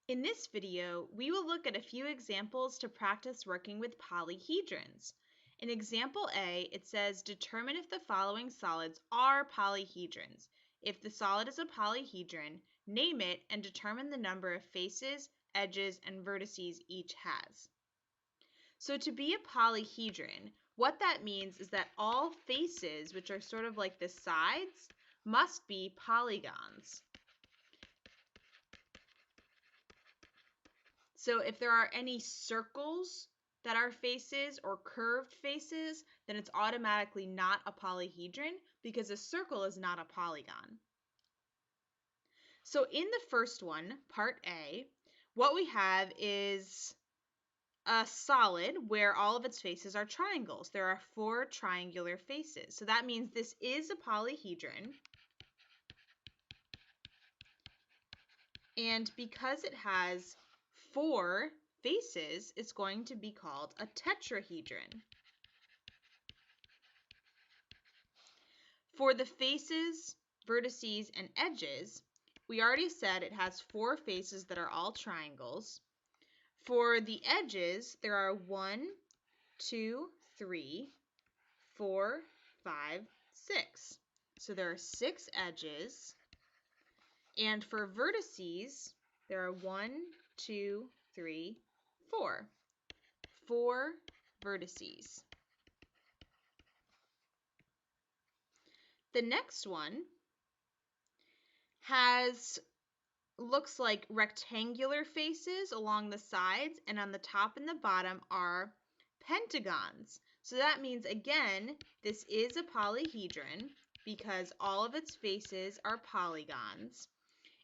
In this video, we will look at a few examples to practice working with polyhedrons. In example A, it says, determine if the following solids are polyhedrons. If the solid is a polyhedron, name it and determine the number of faces, edges, and vertices each has. So to be a polyhedron, what that means is that all faces, which are sort of like the sides, must be polygons. So if there are any circles that are faces or curved faces, then it's automatically not a polyhedron because a circle is not a polygon. So in the first one, part A, what we have is a solid where all of its faces are triangles. There are 4 triangular faces. So that means this is a polyhedron. And because it has 4 faces, it's going to be called a tetrahedron. For the faces, vertices, and edges, we already said it has 4 faces that are all triangles. For the edges, there are 1, 2, 3, 4, 5, 6. So there are 6 edges. And for vertices, there are 1, 2, 3, 4. 4 vertices. The next one looks like rectangular faces along the sides, and on the top and the bottom are pentagons. So that means, again, this is a polyhedron because all of its faces are polygons.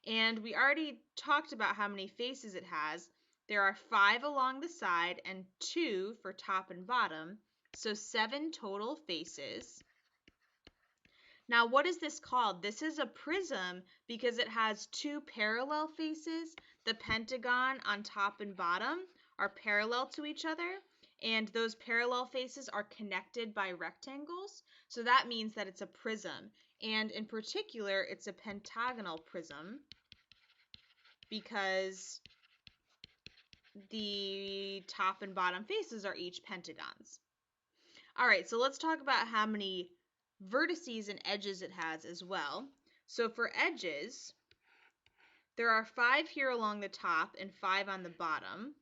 And we already talked about how many faces it has. There are 5 along the side and 2 for top and bottom, so 7 total faces. Now, what is this called? This is a prism because it has 2 parallel faces. The pentagon on top and bottom are parallel to each other, and those parallel faces are connected by rectangles. So that means that it's a prism. And in particular, it's a pentagonal prism because the top and bottom faces are each pentagons. All right, so let's talk about how many vertices and edges it has as well. So for edges, there are 5 here along the top and 5 on the bottom,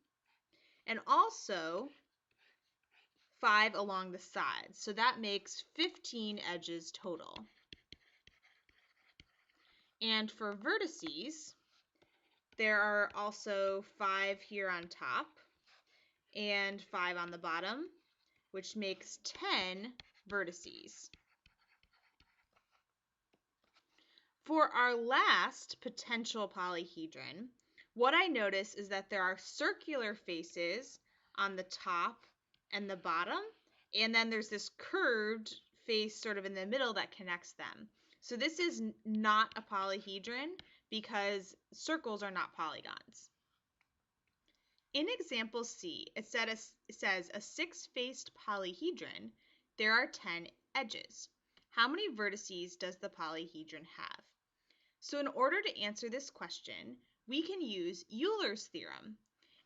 and also 5 along the sides. So that makes 15 edges total. And for vertices, there are also 5 here on top and 5 on the bottom, which makes 10 vertices. For our last potential polyhedron, what I notice is that there are circular faces on the top and the bottom, and then there's this curved face sort of in the middle that connects them. So this is not a polyhedron because circles are not polygons. In example C, it says a 6-faced polyhedron, there are 10 edges. How many vertices does the polyhedron have? So in order to answer this question, we can use Euler's theorem.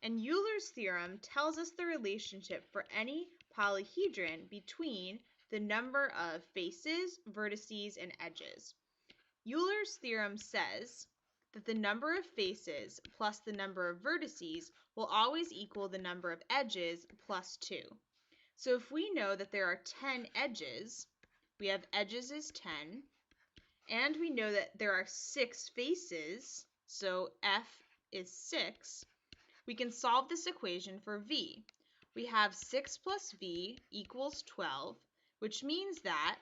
And Euler's theorem tells us the relationship for any polyhedron between the number of faces, vertices, and edges. Euler's theorem says that the number of faces plus the number of vertices will always equal the number of edges plus 2. So if we know that there are 10 edges, we have edges is 10, and we know that there are 6 faces, so F is 6, we can solve this equation for V. We have 6 plus V equals 12, which means that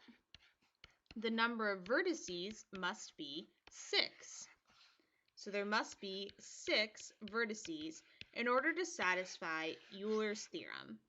the number of vertices must be 6. So there must be 6 vertices in order to satisfy Euler's theorem.